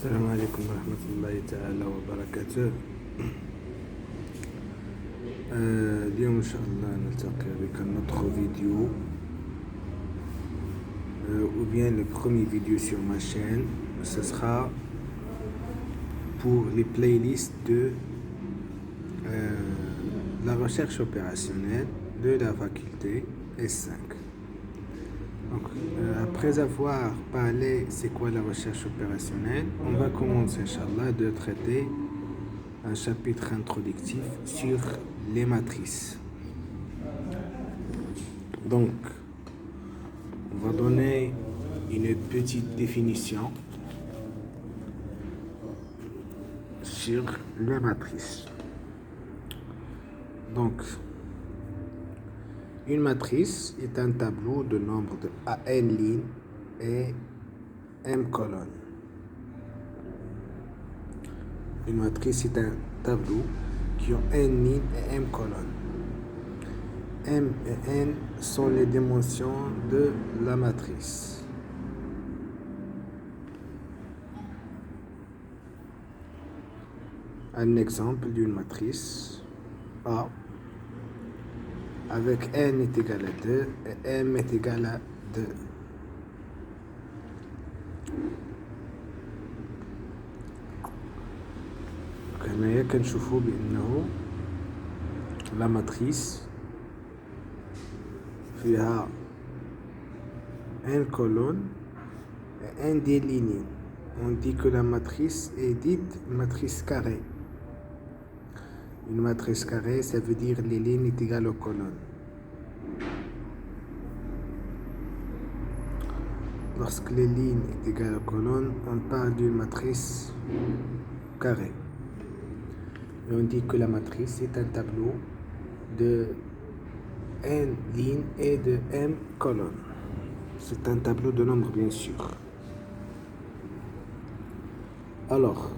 السلام عليكم ورحمة الله تعالى وبركاته. اليوم إن شاء الله نلتقي avec un autre vidéo ou bien le premier vidéo sur ma chaîne. Ce sera pour les playlists de la recherche opérationnelle de la faculté S5. Donc, après avoir parlé c'est quoi la recherche opérationnelle, on va commencer, Inch'Allah, de traiter un chapitre introductif sur les matrices. Donc, on va donner une petite définition sur les matrices. Donc, une matrice est un tableau de nombre de n lignes et m colonnes. Une matrice est un tableau qui a n lignes et m colonnes. M et n sont les dimensions de la matrice. Un exemple d'une matrice A avec n est égal à 2 et m est égal à 2. هنايا كنشوفوا بأنه la matrice فيها n colonnes et n des lignes. On dit que la matrice est dite matrice carrée. Une matrice carrée, ça veut dire les lignes est égales aux colonnes. Lorsque les lignes est égales aux colonnes, on parle d'une matrice carrée. Et on dit que la matrice est un tableau de n lignes et de m colonnes. C'est un tableau de nombres, bien sûr. Alors,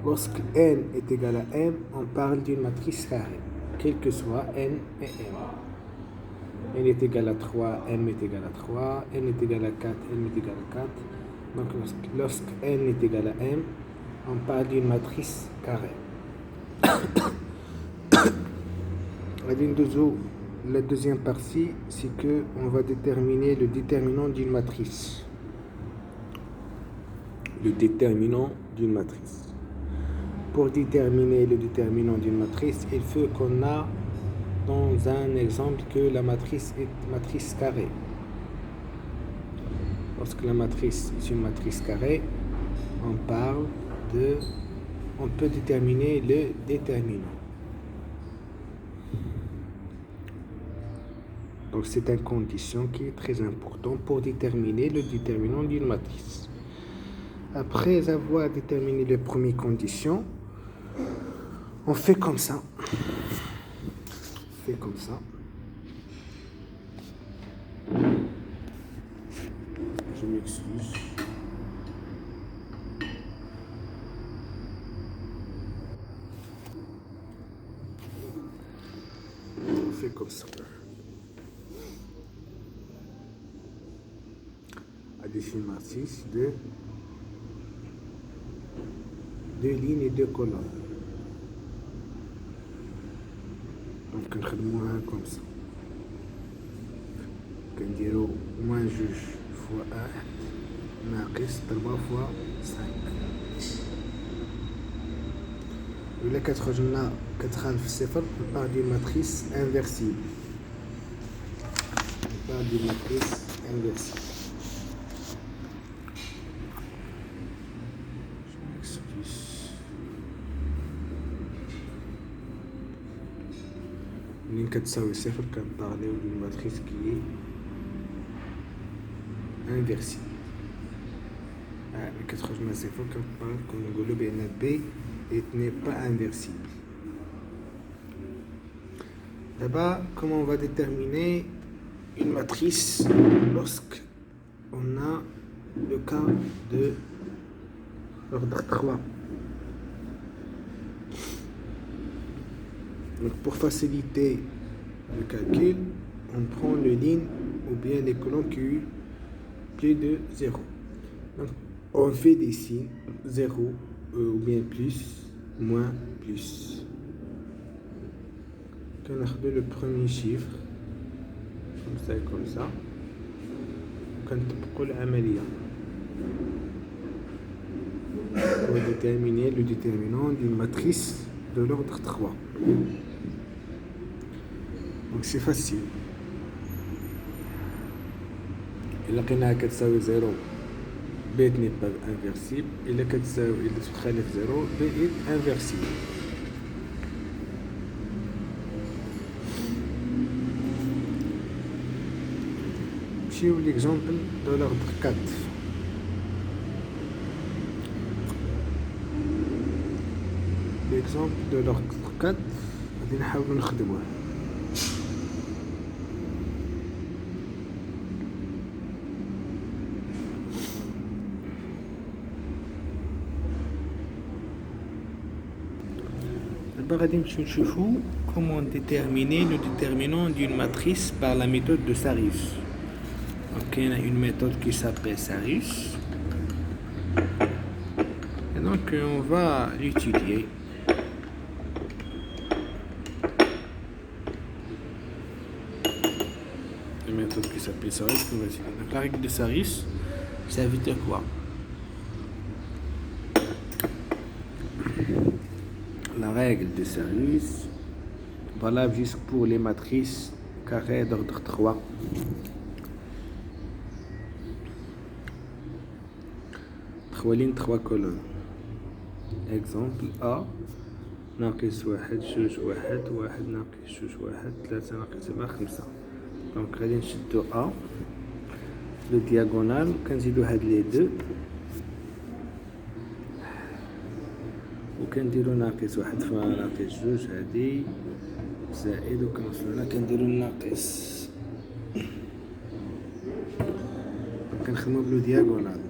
lorsque n est égal à m, on parle d'une matrice carrée, quel que soit n et m. n est égal à 3, m est égal à 3, n est égal à 4, m est égal à 4. Donc, lorsque n est égal à m, on parle d'une matrice carrée. La deuxième partie, c'est qu'on va déterminer le déterminant d'une matrice. Le déterminant d'une matrice. Pour déterminer le déterminant d'une matrice, il faut qu'on a dans un exemple que la matrice est matrice carrée. Lorsque la matrice est une matrice carrée, on peut déterminer le déterminant. Donc c'est une condition qui est très importante pour déterminer le déterminant d'une matrice. Après avoir déterminé les premières conditions, on fait comme ça. Je m'excuse. On fait comme ça. Addition matrice de 2 lignes et 2 colonnes. Donc نخدموها comme ça. كنديرو moins 2 fois 1 ناقص 3 fois 5. ولا كتخرج لنا كتخالف الصفر on parle d'une matrice inversible. منين كتساوي صفر كنطاليو ديال الماتريس كي انفيرسيبل. ملي كتخرج من صفر كنقولو بان بي n'est pas inversible. Là-bas, comment on va déterminer une matrice lorsque on a le cas de l'ordre 3. Donc pour faciliter le calcul, on prend les lignes ou bien les colonnes qui ont plus de 0. Donc on fait des signes 0 ou bien plus, moins, plus. On a le premier chiffre comme ça et comme ça. On va déterminer le déterminant d'une matrice de l'ordre 3. Donc c'est facile. Et là, on a 0, B n'est pas inversible. Et là, il se trouve 0, B est inversible. L'exemple de l'ordre 4. L'exemple de l'ordre 4, on va essayer de l'utiliser. D'abord, on va voir comment déterminer le déterminant d'une matrice par la méthode de Sarrus. Donc, il y a une méthode qui s'appelle Sarrus. Et donc, on va l'étudier. Une méthode qui s'appelle Sarrus. Donc, la règle de Sarrus, ça veut dire quoi? La règle de Sarrus, valable juste pour les matrices carrées d'ordre 3. 3 lignes, 3 colonnes. Exemple A ناقص 1 2 1 1 ناقص 2 1 3 ناقص 7 5. Donc غادي نشدو A le diagonal كنزيدو هاد لي 2 وكنديرو ناقص 1 فناقص 2 هادي زائد وكنوصلو هنا كنديرو الناقص كنخدمو بلو دياغونال.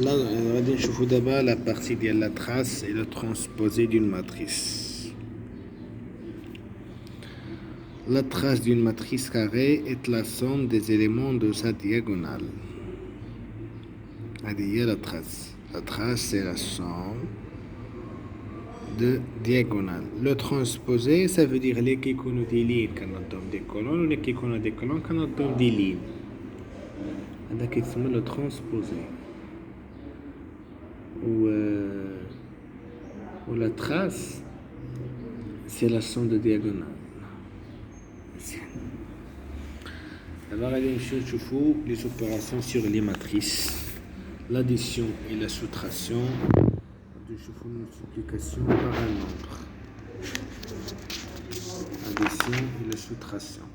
Là, on va نشوفوا d'abord la partie de la trace et le transposé d'une matrice. La trace d'une matrice carrée est la somme des éléments de sa diagonale. C'est-à-dire la trace. La trace, c'est la somme de diagonale. Le transposé, ça veut dire les qui connaissent des lignes quand on donne des colonnes, ou les qui connaissent des colonnes quand on donne des lignes. Donc, il s'appelle le transposé. Ou la trace, c'est la somme de diagonale. Alors, allez chercher les opérations sur les matrices, l'addition et la soustraction, de une multiplication par un nombre. Addition et la soustraction.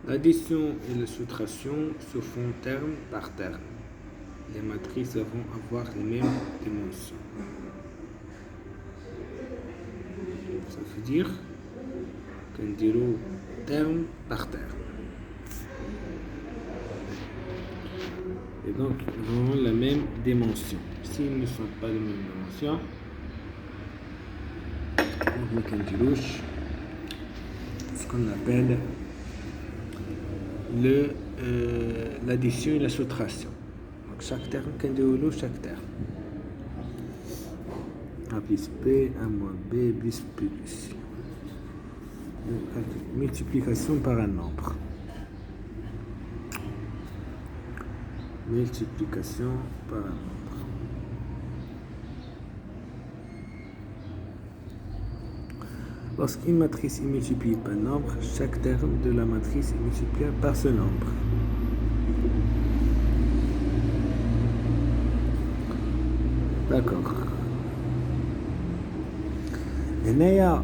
L'addition et la soustraction se font terme par terme. Les matrices vont avoir les mêmes dimensions. Ça veut dire qu'on dira terme par terme. Et donc, ils auront la même dimension. S'ils ne sont pas de même dimension, on voit qu'on dira ce qu'on appelle l'addition et la soustraction. Donc chaque terme qu'on déroule chaque terme. A plus B, A moins B, plus P plus C. Multiplication par un nombre. Multiplication par un nombre. Lorsqu'une matrice est multipliée par un nombre, chaque terme de la matrice est multiplié par ce nombre. D'accord. هنايا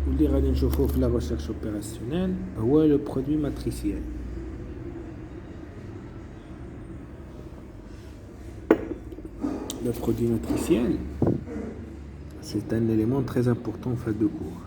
واللي غادي نشوفوه في لا ريشيرش اوبيراسيونيل هو لو برودوي ماتريسيال. Le produit matriciel, c'est un élément très important en fait de cours.